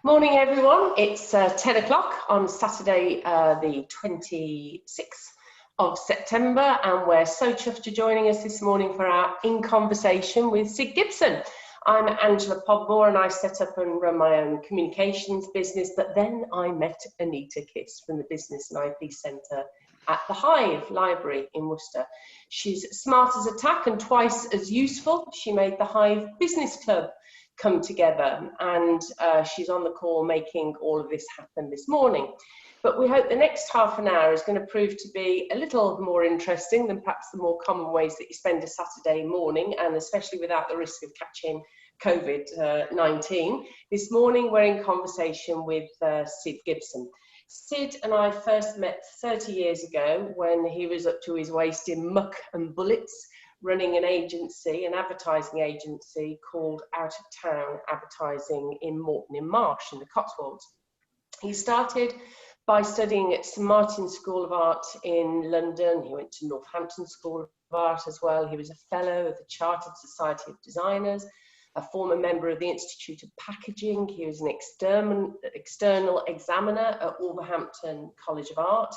Morning everyone, it's 10 o'clock on Saturday the 26th of September, and we're so chuffed you're joining us this morning for our In Conversation with Sid Gibson. I'm Angela Podmore and I set up and run my own communications business, but then I met Anita Kiss from the Business and IP Centre at the Hive Library in Worcester. She's smart as a tack and twice as useful. She made the Hive Business Club come together, and she's on the call making all of this happen this morning. But we hope the next half an hour is going to prove to be a little more interesting than perhaps the more common ways that you spend a Saturday morning, and especially without the risk of catching COVID-19. This morning we're in conversation with Sid Gibson. Sid and I first met 30 years ago when he was up to his waist in muck and bullets, running an agency, an advertising agency called Out of Town Advertising in Morton in Marsh in the Cotswolds. He started by studying at St Martin's School of Art in London. He went to Northampton School of Art as well. He was a fellow of the Chartered Society of Designers, a former member of the Institute of Packaging. He was an external examiner at Wolverhampton College of Art.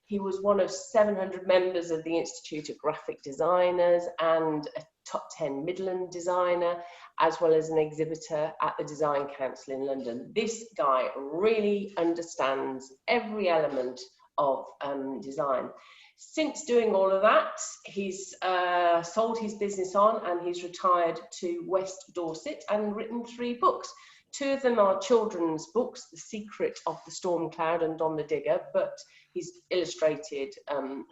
He was one of 700 members of the Institute of Graphic Designers and a top 10 Midland designer, as well as an exhibitor at the Design Council in London. This guy really understands every element of design. Since doing all of that, he's sold his business on and he's retired to West Dorset and written 3 books. 2 of them are children's books, The Secret of the Storm Cloud and Don the Digger, but he's illustrated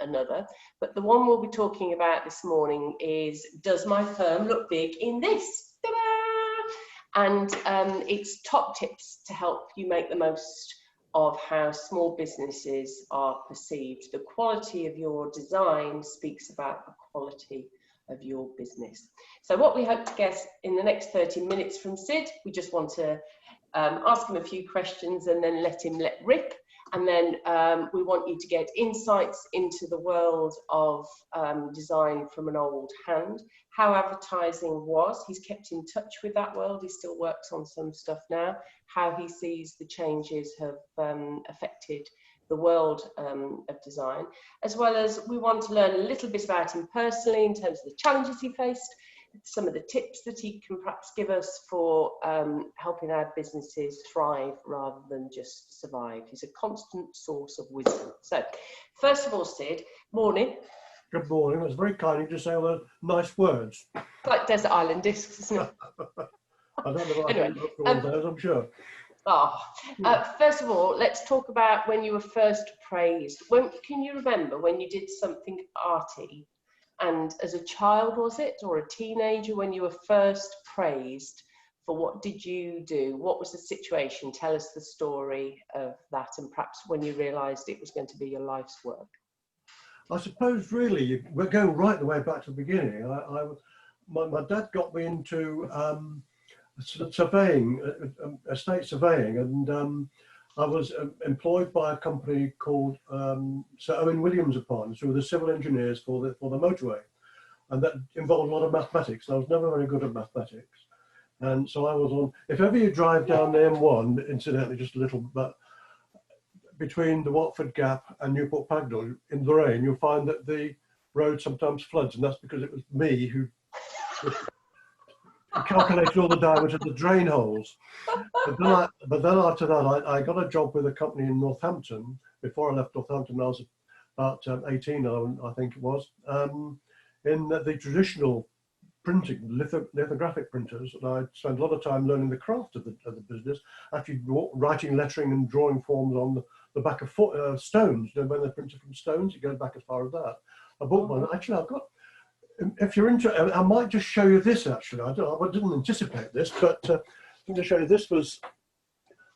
another. But the one we'll be talking about this morning is Does My Firm Look Big in This? Ta-da! And it's top tips to help you make the most of how small businesses are perceived. The quality of your design speaks about the quality of your business. So what we hope to get in the next 30 minutes from Sid, we just want to ask him a few questions and then let him let rip. And then we want you to get insights into the world of design from an old hand, how advertising was. He's kept in touch with that world. He still works on some stuff now, how he sees the changes have affected the world of design, as well as we want to learn a little bit about him personally in terms of the challenges he faced, some of the tips that he can perhaps give us for helping our businesses thrive rather than just survive. He's a constant source of wisdom. So, first of all, Sid, morning. Good morning. That's very kind of you to say all those nice words. It's like Desert Island Discs, isn't it? I don't know if I can look for all those, I'm sure. First of all, let's talk about when you were first praised. Can you remember when you did something arty? And as a child, was it, or a teenager, when you were first praised for what did you do? What was the situation? Tell us the story of that, and perhaps when you realised it was going to be your life's work. I suppose really, we're going right the way back to the beginning. My dad got me into surveying, estate surveying, and I was employed by a company called Sir Owen Williams and Partners, who were the civil engineers for the motorway, and that involved a lot of mathematics. I was never very good at mathematics, and so I was on. If ever you drive down the M1, incidentally, just a little, but between the Watford Gap and Newport Pagnell in the rain, you'll find that the road sometimes floods, and that's because it was me who calculated all the diameter of the drain holes. But then after that, I got a job with a company in Northampton. Before I left Northampton, I was about 18, I think it was, in the traditional printing, lithographic printers. And I spent a lot of time learning the craft of the business, actually writing lettering and drawing forms on the back of stones. You know, when they're printed from stones, it goes back as far as that. I bought one. Actually, I've got. If you're interested, I might just show you this. Actually, I didn't anticipate this, but I'm going to show you this was.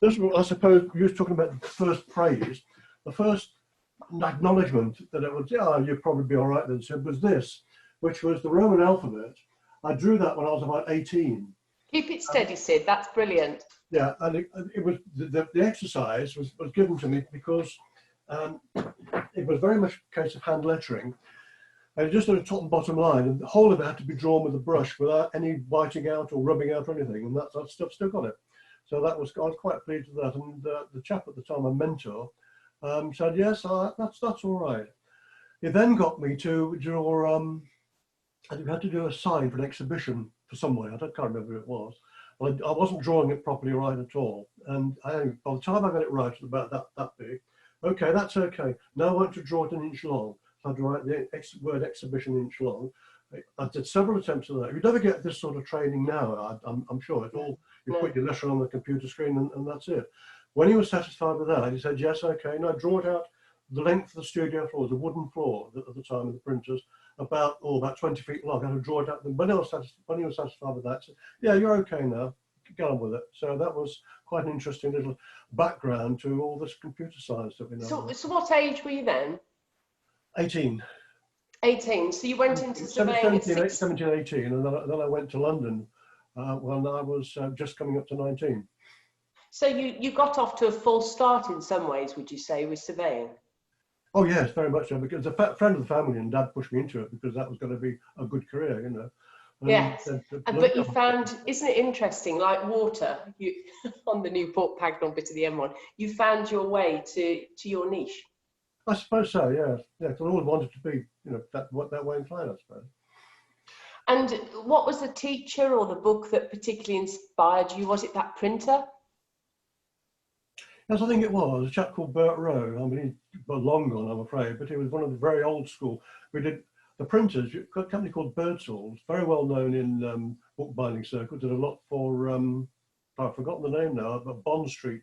I suppose you were talking about the first praise, the first acknowledgement that it was. Yeah, you'd probably be all right. Then said was this, which was the Roman alphabet. I drew that when I was about 18. Keep it steady, Sid. That's brilliant. Yeah, and it was the exercise was given to me because it was very much a case of hand lettering. And just on the top and bottom line, and the whole of it had to be drawn with a brush without any whiting out or rubbing out or anything, and that stuff still got it. So I was quite pleased with that. And the chap at the time, a mentor, said, yes, that's all right. He then got me to draw, I had to do a sign for an exhibition for somewhere. I can't remember who it was. Well, I wasn't drawing it properly right at all. And by the time I got it right, it was about that big. Okay, that's okay. Now I want to draw it an inch long. So I had to write the word exhibition inch long. I did several attempts at that. You never get this sort of training now, I'm sure. It's all, you put your letter on the computer screen and that's it. When he was satisfied with that, he said, yes, okay. Now draw it out the length of the studio floor, the wooden floor at the time of the printers, about 20 feet long. I had to draw it out. When he was satisfied with that, he said, yeah, you're okay now. Get on with it. So that was quite an interesting little background to all this computer science that we know. So what age were you then? 18. 18. So you went into surveying at 17, 18, and then I went to London when I was just coming up to 19. So you got off to a false start in some ways, would you say, with surveying? Oh yes, very much so, because a friend of the family and Dad pushed me into it because that was going to be a good career, you know. Yes, but you found, isn't it interesting, like water, you on the Newport Pagnell bit of the M1, you found your way to your niche. I suppose so, yes. Yeah, because I always wanted to be, you know, that way inclined, I suppose. And what was the teacher or the book that particularly inspired you? Was it that printer? Yes, I think it was a chap called Bert Rowe. I mean, he's long gone, I'm afraid, but he was one of the very old school. We did the printers. A company called Birdsall's, very well known in bookbinding circles. Did a lot for I've forgotten the name now, but Bond Street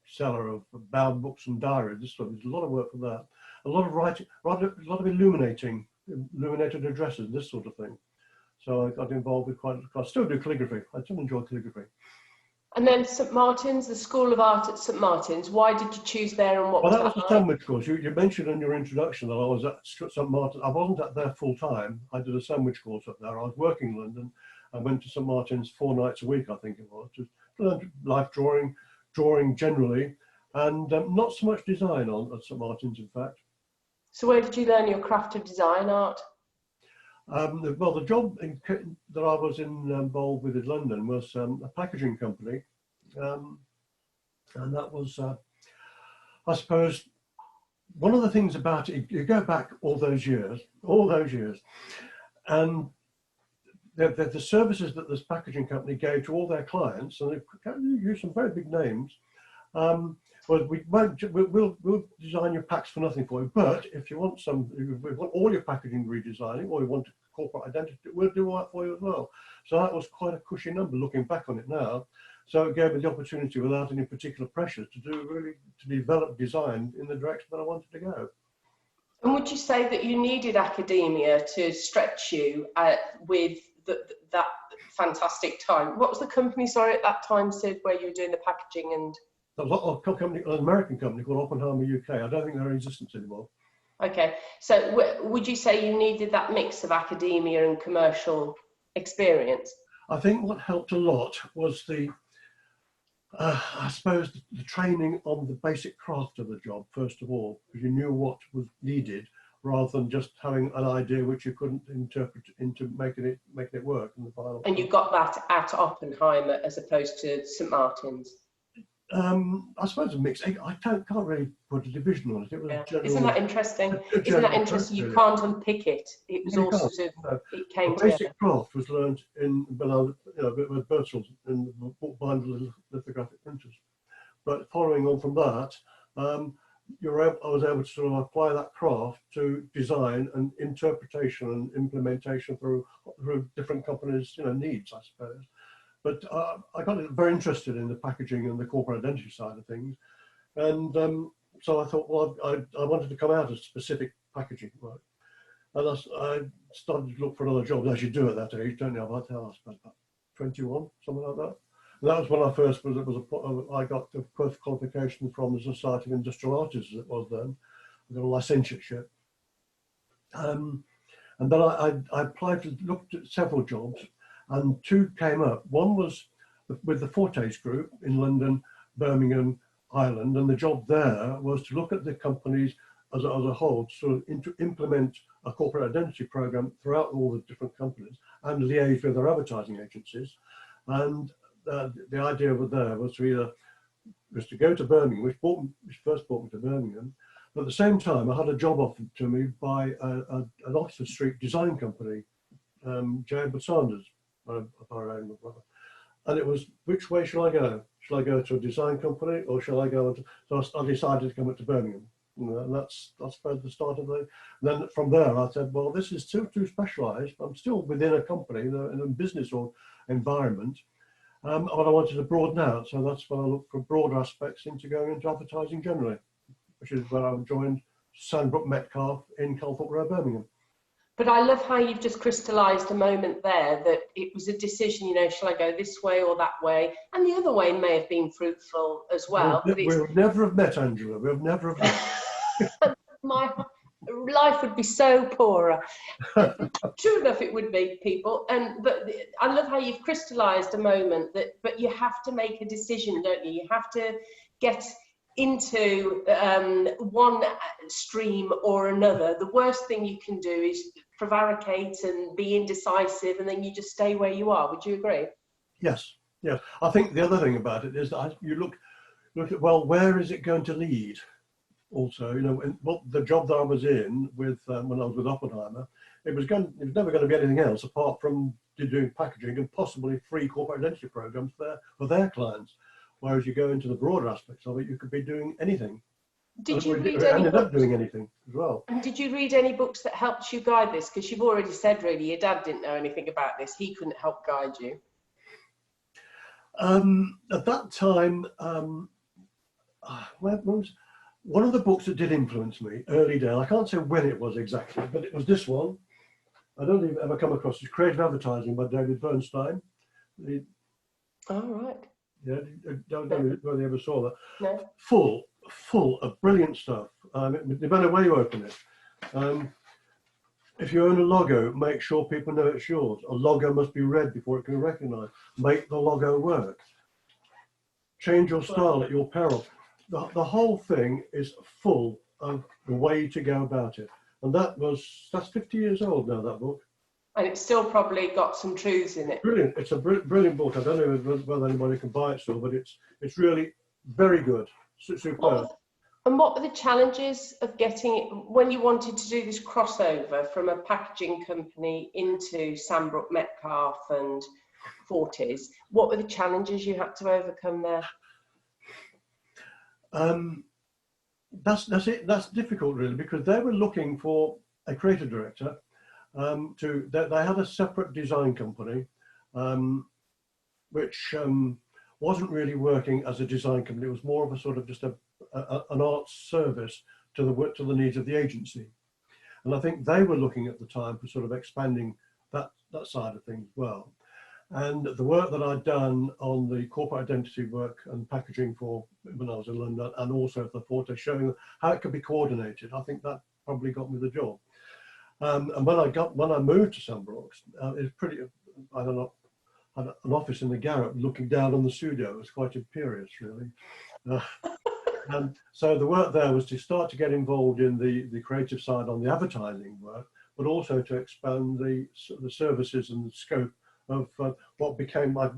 seller of bound books and diaries. This one, there's a lot of work for that. A lot of writing, a lot of illuminated addresses, this sort of thing. So I got involved with I still do calligraphy. I still enjoy calligraphy. And then St Martin's, the School of Art at St Martin's. Why did you choose there, and what was that like? That was a sandwich course. You mentioned in your introduction that I was at St Martin's. I wasn't at there full time. I did a sandwich course up there. I was working in London. I went to St Martin's 4 nights a week, I think it was, to learn life drawing generally, and not so much design at St Martin's, in fact. So where did you learn your craft of design art? Well, the job that I was involved with in London was a packaging company, and that was, I suppose, one of the things about it. You go back all those years, and the services that this packaging company gave to all their clients, and they use some very big names. Well, we'll design your packs for nothing for you, but if you want all your packaging redesigning, or you want corporate identity, we'll do all that for you as well. So that was quite a cushy number looking back on it now. So it gave me the opportunity, without any particular pressure, to develop design in the direction that I wanted to go. And would you say that you needed academia to stretch you with that fantastic time? What was the company, sorry, at that time, Sid, where you were doing the packaging and... An American company called Oppenheimer UK. I don't think they're in existence anymore. Okay, so would you say you needed that mix of academia and commercial experience? I think what helped a lot was I suppose, the training on the basic craft of the job, first of all, because you knew what was needed, rather than just having an idea which you couldn't interpret into making it work in the final. And you got that at Oppenheimer as opposed to St Martin's? I suppose a mix. I can't really put a division on it. It was general, Isn't that interesting? Isn't that interesting? You can't unpick it. It was all sort of, it came together. Basic craft was learned with Birdsall's in the bookbinder lithographic printers. But following on from that, I was able to sort of apply that craft to design and interpretation and implementation through different companies' needs, I suppose. But I got very interested in the packaging and the corporate identity side of things. And so I thought, well, I wanted to come out of specific packaging work. And I started to look for another job, as you do at that age, don't you? I spent about 21, something like that. And that was when I first I got the first qualification from the Society of Industrial Artists, as it was then. I got a licentiateship. And then I applied looked at several jobs. And 2 came up. One was with the Fortes Group in London, Birmingham, Ireland, and the job there was to look at the companies as a whole, to implement a corporate identity program throughout all the different companies and liaise with their advertising agencies. And the idea was there was to go to Birmingham, which first brought me to Birmingham. But at the same time, I had a job offered to me by an Oxford Street design company, J. Edward Sanders, and it was, which way shall I go? Shall I go to a design company, or shall I go to, so I decided to come up to Birmingham. And that's where the start of the, then from there I said, well, this is too specialised. I'm still within a company, in a business or environment, and I wanted to broaden out. So that's when I looked for broader aspects into going into advertising generally, which is where I joined Sandbrook Metcalfe in Calthorpe Road, Birmingham. But I love how you've just crystallised a moment there that it was a decision, you know, shall I go this way or that way? And the other way may have been fruitful as well. We'll never have met, Angela. We'll never have met. My life would be so poorer. True enough, it would be, people. But I love how you've crystallised a moment that, but you have to make a decision, don't you? You have to get into one stream or another. The worst thing you can do is prevaricate and be indecisive, and then you just stay where you are. Would you agree? Yes, yes. I think the other thing about it is that you look at, well, where is it going to lead? Also, you know, what the job that I was in with when I was with Oppenheimer, it was never going to be anything else apart from doing packaging and possibly free corporate identity programs for their clients. Whereas you go into the broader aspects of it, you could be doing anything. Did you read any ended up doing anything as well. And did you read any books that helped you guide this? Because you've already said, really, your dad didn't know anything about this. He couldn't help guide you. At that time, where was one of the books that did influence me early days? I can't say when it was exactly, but it was this one. I don't think I've ever come across it. Creative Advertising by David Bernstein. All right. Yeah, don't know whether you ever saw that. No. Full of brilliant stuff. No matter where you open it. If you own a logo, make sure people know it's yours. A logo must be read before it can be recognised. Make the logo work. Change your style at your peril. The whole thing is full of the way to go about it. And that's 50 years old now, that book. And it's still probably got some truths in it. Brilliant. It's a brilliant book. I don't know whether anybody can buy it still, but it's really very good. Superb. And what were the challenges of getting it when you wanted to do this crossover from a packaging company into Sandbrook Metcalfe and Fortis? What were the challenges you had to overcome there? That's it. That's difficult, really, because they were looking for a creative director. They had a separate design company, which wasn't really working as a design company. It was more of a sort of just an arts service to the needs of the agency. And I think they were looking at the time for sort of expanding that side of things as well. And the work that I'd done on the corporate identity work and packaging for when I was in London, and also for the Fortis, showing how it could be coordinated, I think that probably got me the job. And when I moved to Sandbrook, it was pretty, I don't know, had an office in the garret looking down on the studio. It was quite imperious, really. And so the work there was to start to get involved in the creative side on the advertising work, but also to expand the services and the scope of what became, I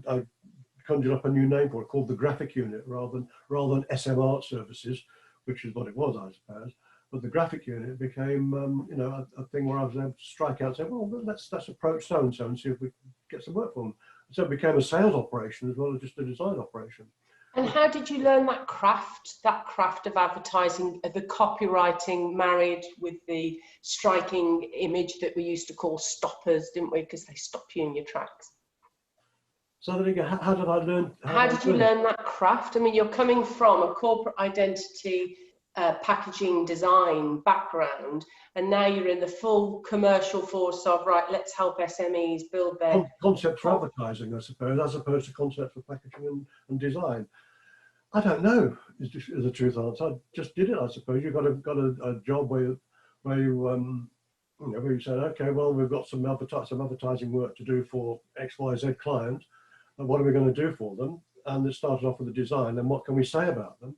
conjured up a new name for it, called the graphic unit, rather than SM Art Services, which is what it was, I suppose. But the graphic unit became, you know, a thing where I was able to strike out and say, well, let's approach so-and-so and see if we can get some work for them. So it became a sales operation as well as just a design operation. And how did you learn that craft of advertising, the copywriting married with the striking image that we used to call stoppers, didn't we? Because they stop you in your tracks. So then again, how did I learn? How did you learn that craft? I mean, you're coming from a corporate identity, packaging design background, and now you're in the full commercial force of, right, let's help SMEs build their concept for advertising, I suppose, as opposed to concept for packaging and design. I don't know is the truth answer. I just did it, I suppose. You've got a job where you where you said, okay, well, we've got some advertising work to do for XYZ client, and what are we going to do for them? And it started off with the design, and what can we say about them?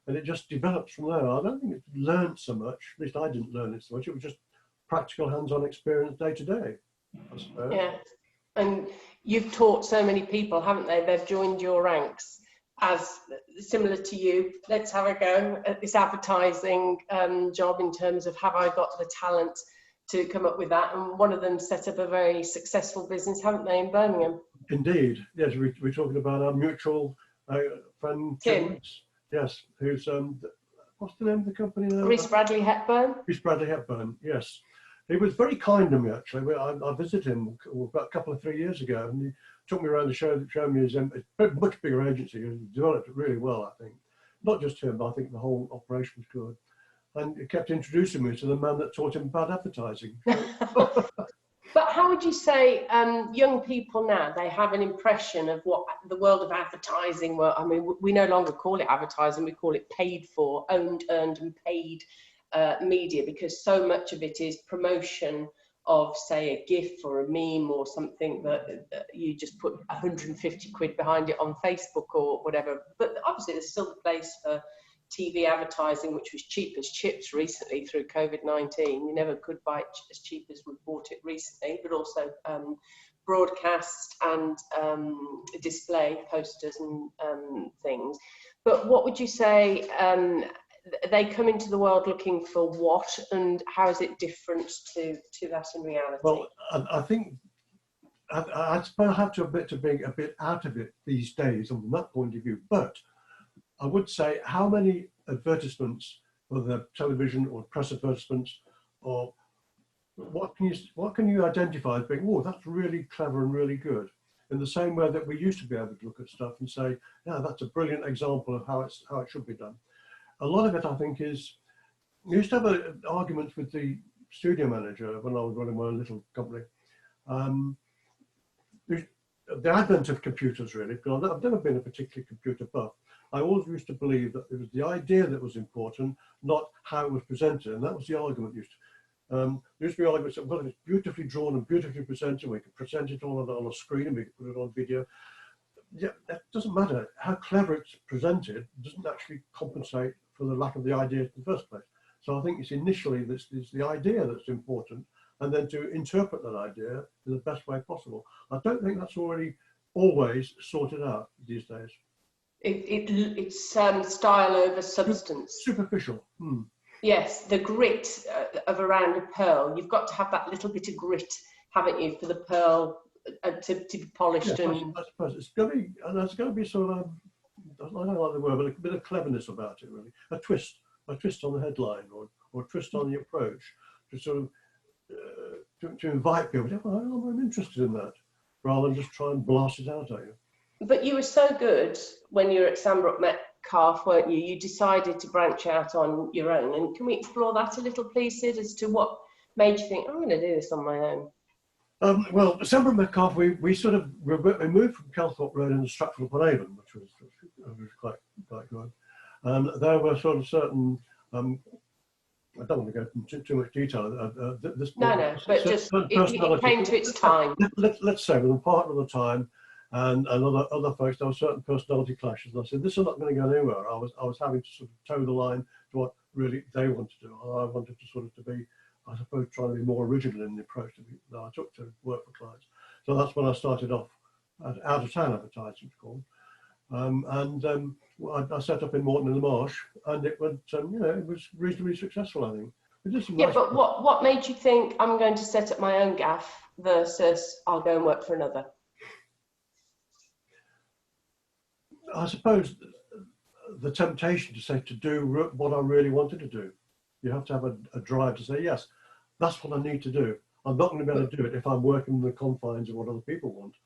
And it just develops from there. I don't think it's learned so much. At least I didn't learn it so much. It was just practical, hands-on experience day to day, I suppose. Yeah. And you've taught so many people, haven't they? They've joined your ranks as similar to you. Let's have a go at this advertising job in terms of, have I got the talent to come up with that? And one of them set up a very successful business, haven't they, in Birmingham? Indeed, yes. We're talking about our mutual friend Tim. Yes, who's what's the name of the company now? Reese Bradley Hepburn. Reese Bradley Hepburn. Yes, he was very kind to me actually. I visited him about a couple of 3 years ago, and he took me around to show me his much bigger agency. He developed it really well, I think. Not just him, but I think the whole operation was good. And he kept introducing me to the man that taught him about advertising. But how would you say young people now, they have an impression of what the world of advertising, well, I mean, we no longer call it advertising, we call it paid for, owned, earned and paid media, because so much of it is promotion of, say, a GIF or a meme or something that you just put 150 quid behind it on Facebook or whatever. But obviously there's still a place for TV advertising, which was cheap as chips recently through COVID-19. You never could buy it as cheap as we bought it recently, but also broadcast and display posters and things. But what would you say, they come into the world looking for what, and how is it different to that in reality? Well, I think I suppose I have to admit to being a bit out of it these days from that point of view, but I would say, how many advertisements, whether they're television or press advertisements, or what can you identify as being, oh, that's really clever and really good, in the same way that we used to be able to look at stuff and say, yeah, that's a brilliant example of how it should be done. A lot of it, I think, is, we used to have arguments with the studio manager when I was running my own little company. The advent of computers, really, because I've never been a particularly computer buff. I always used to believe that it was the idea that was important, not how it was presented, and that was the argument used to. There used to be arguments that, well, if it's beautifully drawn and beautifully presented, we can present it all on a screen and we can put it on video. Yeah, that doesn't matter. How clever it's presented doesn't actually compensate for the lack of the idea in the first place. So I think it's initially this is the idea that's important, and then to interpret that idea in the best way possible. I don't think that's already always sorted out these days. It's style over substance. Superficial. Yes, the grit of around a pearl. You've got to have that little bit of grit, haven't you, for the pearl to be polished. Yes, I suppose it's going to be, and there's going to be sort of, I don't like the word, but a bit of cleverness about it, really. A twist on the headline, or a twist on the approach, to sort of to invite people. I'm interested in that, rather than just try and blast it out at you. But you were so good when you were at Sandbrook Metcalfe, weren't you? You decided to branch out on your own. And can we explore that a little, please, Sid, as to what made you think, I'm going to do this on my own? Well, Sandbrook Metcalfe, we moved from Calthorpe Road into Stratford-upon-Avon, which was quite good. There were sort of certain, I don't want to go into too much detail. But just it came to its time. Let's say, with a partner at the time, and other folks, there were certain personality clashes. And I said, this is not going to go anywhere. I was having to sort of toe the line to what really they wanted to do. I wanted to sort of to be, I suppose, trying to be more original in the approach that I took to work for clients. So that's when I started off at out of town advertising, it's called. I set up in Morton-in-the-Marsh, and it went, it was reasonably successful, I think. But what made you think, I'm going to set up my own gaff versus I'll go and work for another? I suppose the temptation to do what I really wanted to do. You have to have a drive to say, yes, that's what I need to do. I'm not going to be able to do it if I'm working in the confines of what other people want.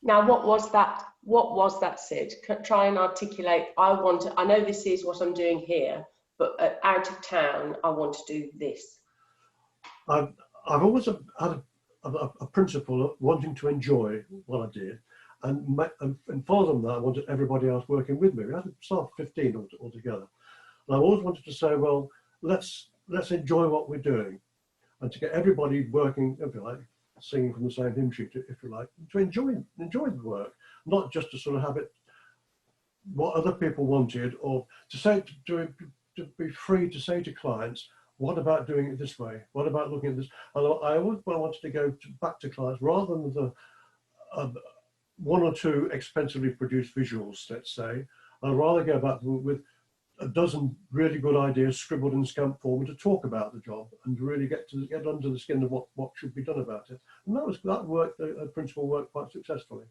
Now, what was that? What was that, Sid? Try and articulate. I know this is what I'm doing here, but out of town, I want to do this. I've always had a principle of wanting to enjoy what I did. And further than that, I wanted everybody else working with me. We had to start 15 altogether. And I always wanted to say, well, let's enjoy what we're doing, and to get everybody working, if you like, singing from the same hymn sheet, if you like, to enjoy the work, not just to sort of have it what other people wanted, or to say to be free to say to clients, what about doing it this way? What about looking at this? And I always wanted to go back to clients rather than one or two expensively produced visuals, let's say. I'd rather go back with a dozen really good ideas scribbled in stamp form and to talk about the job and really get under the skin of what should be done about it. And that worked, the principle worked quite successfully.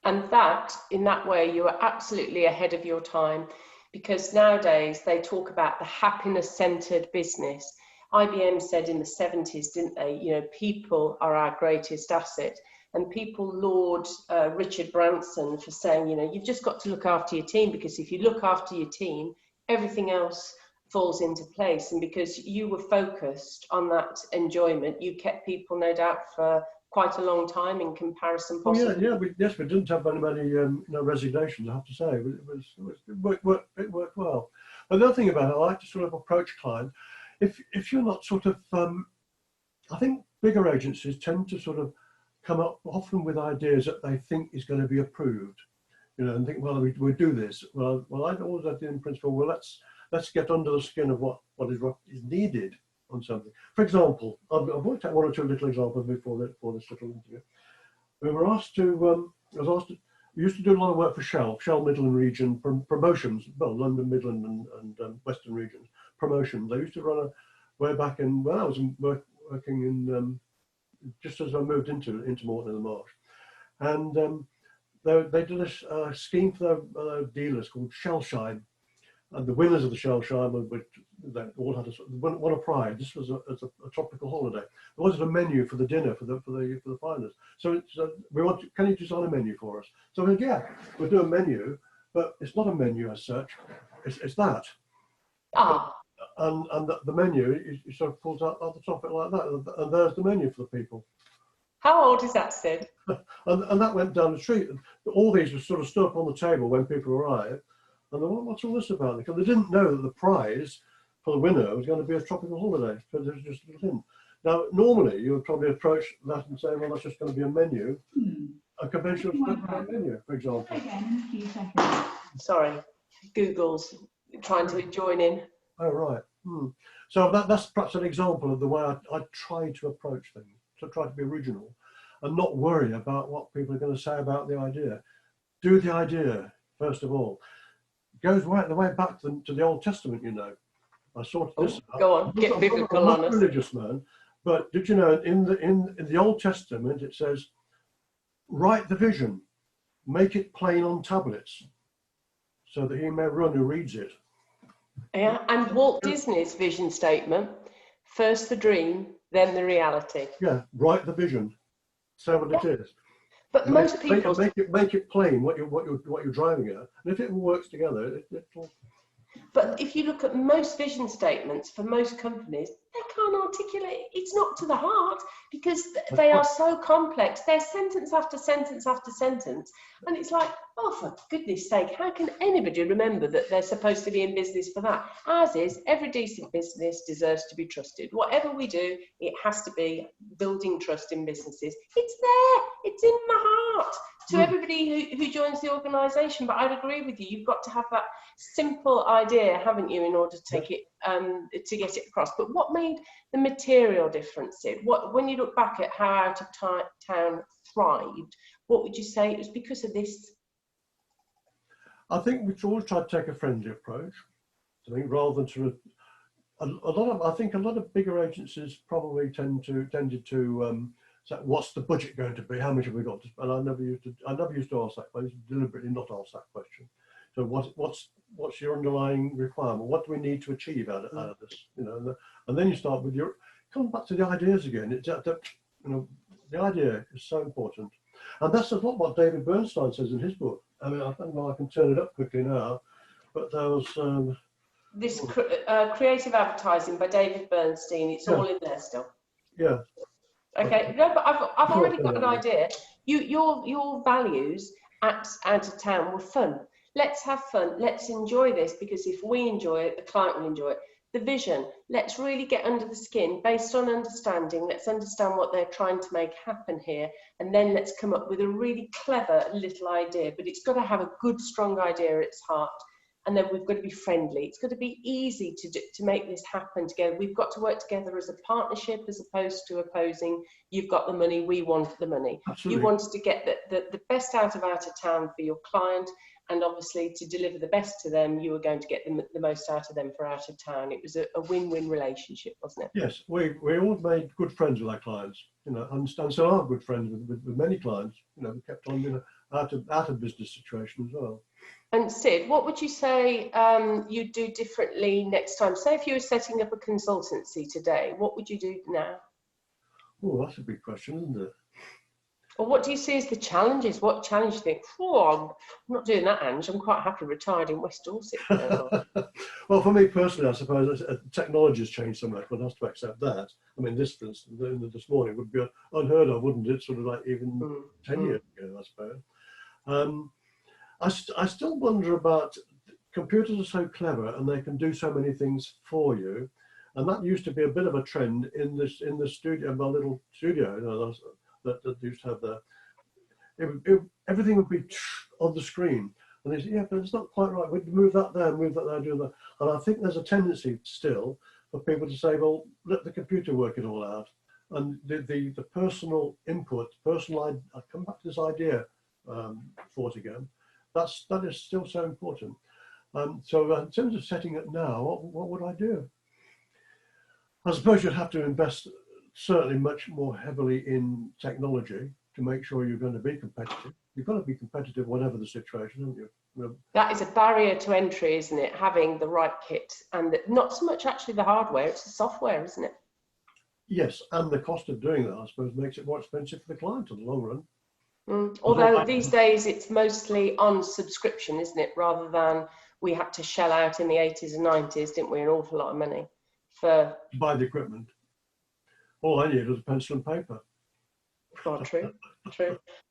And that, in that way, you are absolutely ahead of your time, because nowadays they talk about the happiness-centered business. IBM said in the 70s, didn't they? You know, people are our greatest asset. And people laud Richard Branson for saying, you know, you've just got to look after your team, because if you look after your team, everything else falls into place. And because you were focused on that enjoyment, you kept people, no doubt, for quite a long time in comparison. Possibly. Oh, yeah, we didn't have many resignations, I have to say. It worked well. But the other thing about it, I like to sort of approach client. If you're not sort of, I think bigger agencies tend to sort of come up often with ideas that they think is going to be approved, you know, and think, well, we do this. Well, I always have in principle, well, let's get under the skin of what is needed on something. For example, I've worked out one or two little examples before this little interview. We were asked to, we used to do a lot of work for Shell Midland region promotions, well, London, Midland and Western regions, promotions. They used to run way back when I was working in, just as I moved into Morton in the Marsh. And they did a scheme for their dealers called Shellshine. And the winners of the Shellshine they all had won a prize. This was a tropical holiday. There wasn't a menu for the dinner for the finalists. So can you design a menu for us? So we said, yeah, we'll do a menu, but it's not a menu as such. It's that. Ah. And the menu, you sort of pulls out the top of it like that, and there's the menu for the people. How old is that, Sid? and that went down the street. All these were sort of stood up on the table when people arrived, and they went, what's all this about? Because they didn't know that the prize for the winner was going to be a tropical holiday. So there's just a little hint. Now, normally you would probably approach that and say, well, that's just going to be a menu, a conventional menu, for example. Sorry, Google's trying to join in. Oh, right. So that's perhaps an example of the way I try to approach things, to try to be original and not worry about what people are going to say about the idea. Do the idea, first of all. It goes right the way back to the Old Testament, you know. I sorted this out. Go on, get biblical on us. I'm not a religious man, but did you know in the Old Testament it says, write the vision, make it plain on tablets, so that he may run who reads it. Yeah, and Walt Disney's vision statement: first the dream, then the reality. Yeah, write the vision, say what it is. But most people make it plain what you're driving at, and if it works together, it'll. But if you look at most vision statements for most companies, they can't articulate. It's not to the heart, because they are so complex. They're sentence after sentence after sentence. And it's like, oh, for goodness sake, how can anybody remember that they're supposed to be in business for that? Ours is, every decent business deserves to be trusted. Whatever we do, it has to be building trust in businesses. It's there. It's in my heart. To everybody who joins the organisation. But I'd agree with you. You've got to have that simple idea, haven't you, in order to take it to get it across. But what made the material difference? When you look back at how Out of Town thrived, what would you say it was because of this? I think we always try to take a friendly approach. I think rather than sort of I lot of bigger agencies probably tended to. So what's the budget going to be? How much have we got to spend? I never used to ask that question. Deliberately not ask that question. So what's your underlying requirement? What do we need to achieve out of this? You know, and then you start with come back to the ideas again. It's the idea is so important, and that's a lot what David Bernstein says in his book. I mean, I don't know I can turn it up quickly now, but there was this creative advertising by David Bernstein. It's all in there still. Yeah. Okay, no, but I've already got an idea. Your values at Out of Town were fun. Let's have fun. Let's enjoy this, because if we enjoy it, the client will enjoy it. The vision, let's really get under the skin based on understanding. Let's understand what they're trying to make happen here, and then let's come up with a really clever little idea. But it's got to have a good, strong idea at its heart. and then we've got to be friendly. It's got to be easy to make this happen together. We've got to work together as a partnership as opposed to opposing. You've got the money, we want the money. Absolutely. You wanted to get the best out of town for your client, and obviously to deliver the best to them, you were going to get the most out of them for out of town. It was a win-win relationship, wasn't it? Yes, we all made good friends with our clients, you know, and so are good friends with many clients. You know, we kept on, you know, out of business situation as well. And Sid, what would you say you'd do differently next time? Say if you were setting up a consultancy today, what would you do now? Oh, that's a big question, isn't it? Or what do you see as the challenges? What challenge do you think, oh, I'm not doing that, Ange, I'm quite happy retired in West Dorset now. Well, for me personally, I suppose technology has changed so much, one has to accept that. I mean, this, for instance, this morning would be unheard of, wouldn't it? Sort of like even 10 years ago, I suppose. I still wonder about, computers are so clever and they can do so many things for you. And that used to be a bit of a trend in the studio, my little studio, you know, that used to have everything would be on the screen. And they say, yeah, but it's not quite right. We'd move that there, do that. And I think there's a tendency still for people to say, well, let the computer work it all out. And the personal input, I come back to this idea thought again. That is still so important. So in terms of setting it now, what would I do? I suppose you'd have to invest certainly much more heavily in technology to make sure you're going to be competitive. You've got to be competitive whatever the situation, haven't you? That is a barrier to entry, isn't it? Having the right kit, and not so much actually the hardware, it's the software, isn't it? Yes, and the cost of doing that, I suppose, makes it more expensive for the client in the long run. Although these days it's mostly on subscription, isn't it? Rather than we had to shell out in the 80s and 90s, didn't we? An awful lot of money to buy the equipment. All I needed was a pencil and paper. Oh, true.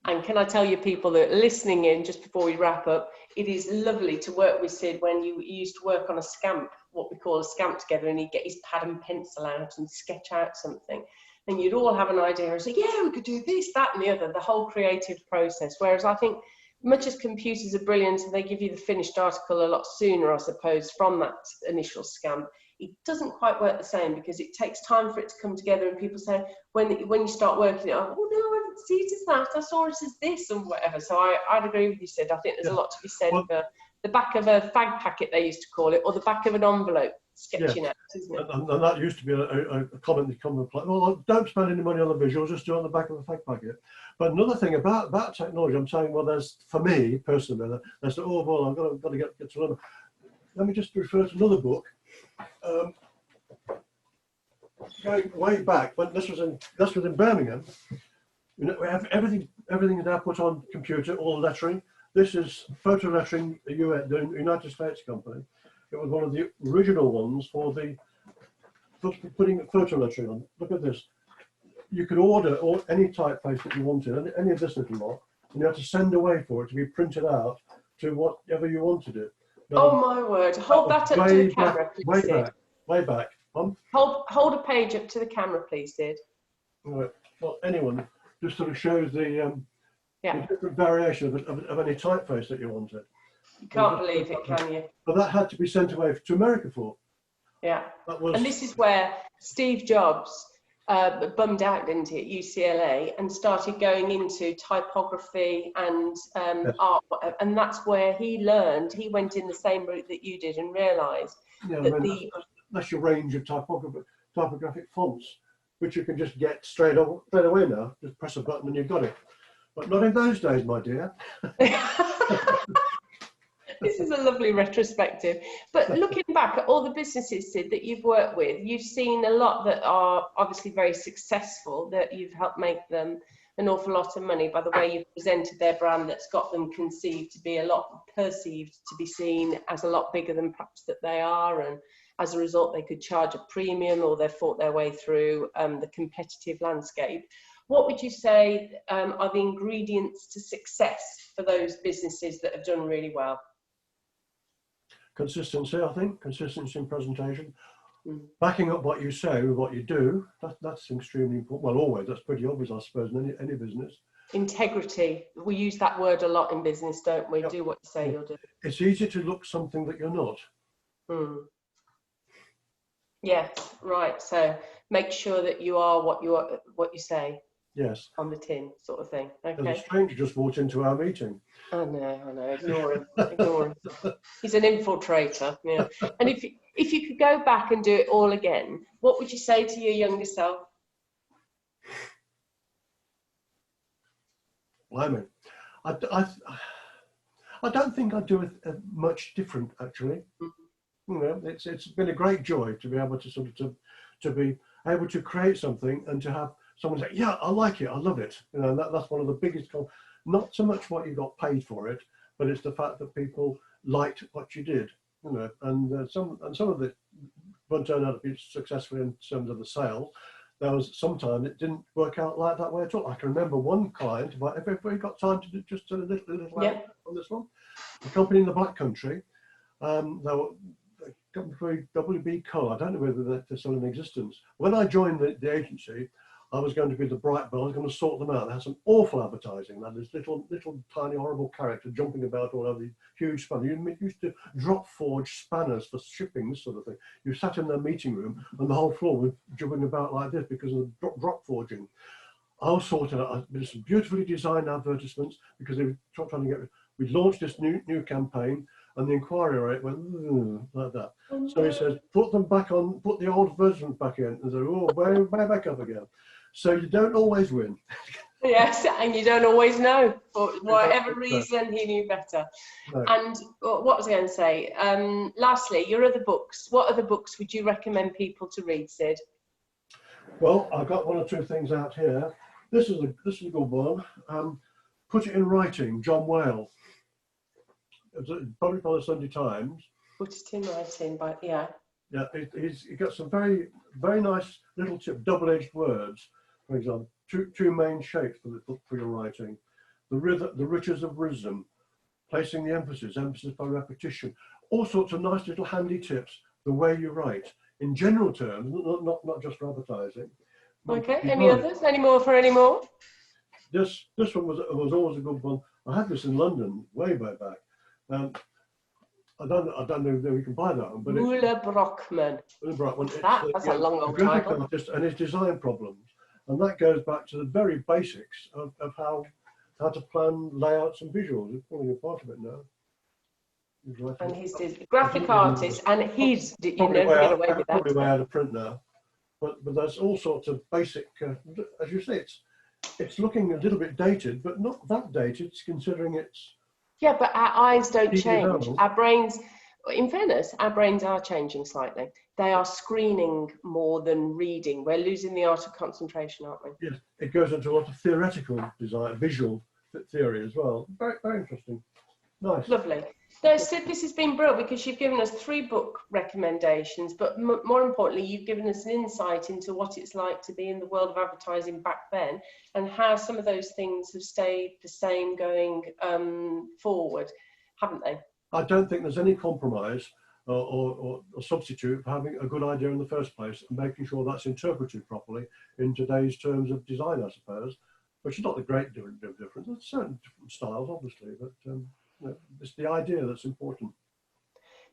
And can I tell you, people that are listening in, just before we wrap up, it is lovely to work with Sid when you used to work on a scamp, what we call a scamp together, and he'd get his pad and pencil out and sketch out something. And you'd all have an idea and say, yeah, we could do this, that, and the other, the whole creative process. Whereas I think, much as computers are brilliant and they give you the finished article a lot sooner, I suppose, from that initial scamp, it doesn't quite work the same because it takes time for it to come together. And people say, when you start working it, oh no, I didn't see it as that, I saw it as this and whatever. So I'd agree with you, Sid. I think there's a lot to be said for the back of a fag packet, they used to call it, or the back of an envelope, sketching out, isn't it? And that used to be a comment that comes like, well, don't spend any money on the visuals, just do it on the back of a fag packet. But another thing about technology, I'm saying, well, there's, for me personally, there's, oh, well, I've got to get to learn. Let me just refer to another book. Going way back, but this was in Birmingham. You know, everything is now put on computer, all lettering. This is photo lettering, the United States company. It was one of the original ones for putting photo lettering on. Look at this. You could order any typeface that you wanted, any of this little lot, and you had to send away for it to be printed out to whatever you wanted it. Now, oh my word! Hold that up to the camera, please, Sid. Way back. Hold a page up to the camera, please, Sid. Right. Well, anyone, just sort of shows the different variation of any typeface that you wanted. You can't believe it, can you? But that had to be sent away to America for. Yeah. And this is where Steve Jobs bummed out, didn't he, at UCLA, and started going into typography and art, and that's where he learned. He went in the same route that you did and realised that that's your range of typographic fonts, which you can just get straight away now. Just press a button and you've got it. But not in those days, my dear. This is a lovely retrospective. But looking back at all the businesses, Sid, that you've worked with, you've seen a lot that are obviously very successful, that you've helped make them an awful lot of money by the way you've presented their brand, that's got them conceived to be perceived to be seen as a lot bigger than perhaps that they are. And as a result, they could charge a premium, or they've fought their way through the competitive landscape. What would you say are the ingredients to success for those businesses that have done really well? Consistency, I think. Consistency in presentation. Backing up what you say with what you do, that's extremely important. Well, always, that's pretty obvious, I suppose, in any business. Integrity. We use that word a lot in business, don't we? Yep. Do what you say you'll do. It's easy to look something that you're not. Yes, right. So make sure that you are what you say. Yes. On the tin, sort of thing. Okay. There's a stranger just walked into our meeting. I know. Ignore him. Ignore him. He's an infiltrator. Yeah. And if you could go back and do it all again, what would you say to your younger self? I mean, I don't think I'd do it much different, actually. You know, it's been a great joy to be able to sort of to be able to create something and to have someone say, yeah, I like it, I love it. You know, that's one of the biggest, not so much what you got paid for it, but it's the fact that people liked what you did. You know, and some of it won't turn out to be successful in terms of the sale. There was sometimes it didn't work out like that way at all. I can remember one client, but if everybody got time to do just a little on this one, a company in the Black Country, they were a company WB Co. I don't know whether they're still in existence. When I joined the agency, I was going to be the bright girl. I was going to sort them out. They had some awful advertising. They had this little tiny horrible character jumping about all over the huge spanner. You used to drop forge spanners for shipping, this sort of thing. You sat in their meeting room and the whole floor was jumping about like this because of the drop forging. I was sorting out some beautifully designed advertisements because they were trying to get. We launched this new campaign, and the inquiry rate went like that. So he says, put them back on, put the old versions back in, and say, oh, way back up again. So you don't always win. Yes, and you don't always know. For whatever reason, he knew better. No. And what was I going to say? Lastly, your other books. What other books would you recommend people to read, Sid? Well, I've got one or two things out here. This is a good one. Put It in Writing, John Whale. It's published by the Sunday Times. Put It in Writing, yeah. Yeah, he's got some very, very nice little double-edged words. For example, two main shapes for your writing: the riches of wisdom, placing the emphasis by repetition. All sorts of nice little handy tips. The way you write, in general terms, not just for advertising. Okay. Any others? Any more? This one was always a good one. I had this in London way back. I don't know if we can buy that one, but Muller Brockman. That's a long title. Artist and his design problems, and that goes back to the very basics of how to plan layouts and visuals. It's probably a part of it now. And he's the graphic artist, and he's you never get away with that. Probably way out of print now, but there's all sorts of basic. As you say, it's looking a little bit dated, but not that dated, considering it's. Yeah, but our eyes don't change. Our brains, in fairness, our brains are changing slightly. They are screening more than reading. We're losing the art of concentration, aren't we? Yes, it goes into a lot of theoretical design, visual theory as well. Very, very interesting. Nice. Lovely. So, Sid, this has been brilliant because you've given us 3 book recommendations, but more importantly, you've given us an insight into what it's like to be in the world of advertising back then and how some of those things have stayed the same going forward, haven't they? I don't think there's any compromise or substitute for having a good idea in the first place and making sure that's interpreted properly in today's terms of design, I suppose, which is not the great difference. There's certain different styles, obviously, but it's the idea that's important.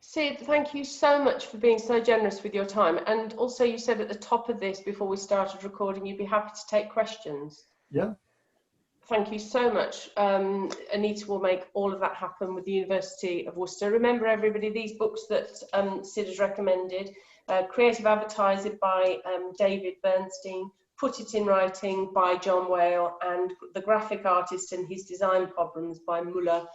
Sid, thank you so much for being so generous with your time. And also you said at the top of this, before we started recording, you'd be happy to take questions. Yeah. Thank you so much. Anita will make all of that happen with the University of Worcester. Remember, everybody, these books that Sid has recommended, Creative Advertising by David Bernstein, Put It in Writing by John Whale, and The Graphic Artist and His Design Problems by Muller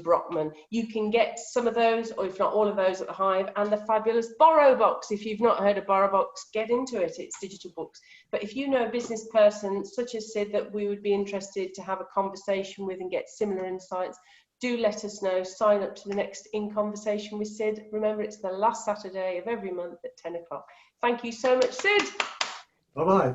Brockman. You can get some of those, or if not all of those, at the Hive, and the fabulous Borrow Box. If you've not heard of Borrow Box, get into it. It's digital books. But if you know a business person such as Sid that we would be interested to have a conversation with and get similar insights, do let us know. Sign up to the next In Conversation with Sid. Remember, it's the last Saturday of every month at 10 o'clock. Thank you so much, Sid. Bye-bye.